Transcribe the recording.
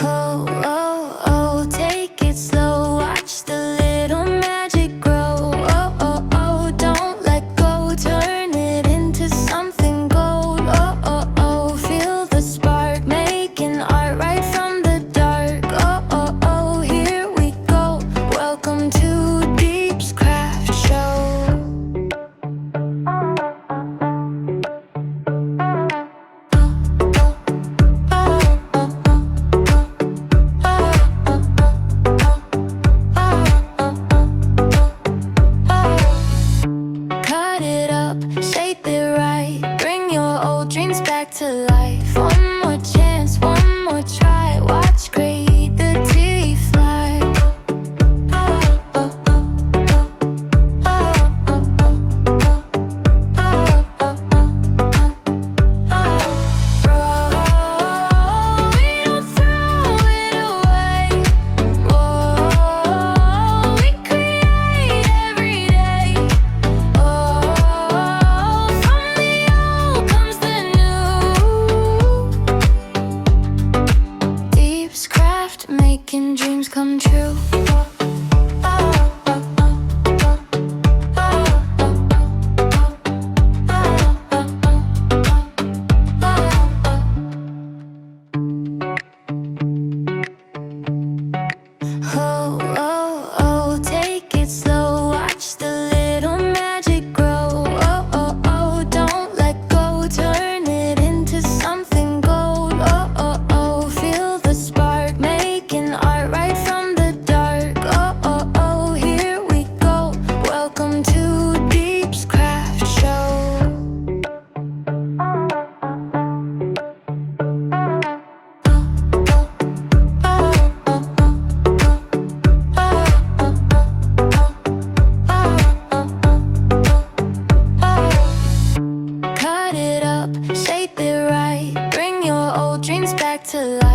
Oh, oh, oh, take it slow, watch the little magic grow. Oh, oh, oh, don't let go, turn it into something gold. Oh, oh, oh, feel the spark, making art right from the dark. Oh, oh, oh, here we go, welcome to Deep's Craft Show. Cut it up, shape it right, bring your old dreams back to life. One more chance, one more try, watch creativity fly. Roll, we don't throw it away. Whoa, we create every day. Oh, from the old comes the new. Deep's Craft, making dreams come true. Oh, oh, oh, take it slow, watch the little magic grow. Oh, oh, oh, don't let go, turn it into something gold. Oh, oh, oh, feel the spark, making art right from the dark. Oh, oh, oh, here we go, welcome to Deep's Craft Show. Cut it up, shape it right, bring your old dreams back to life.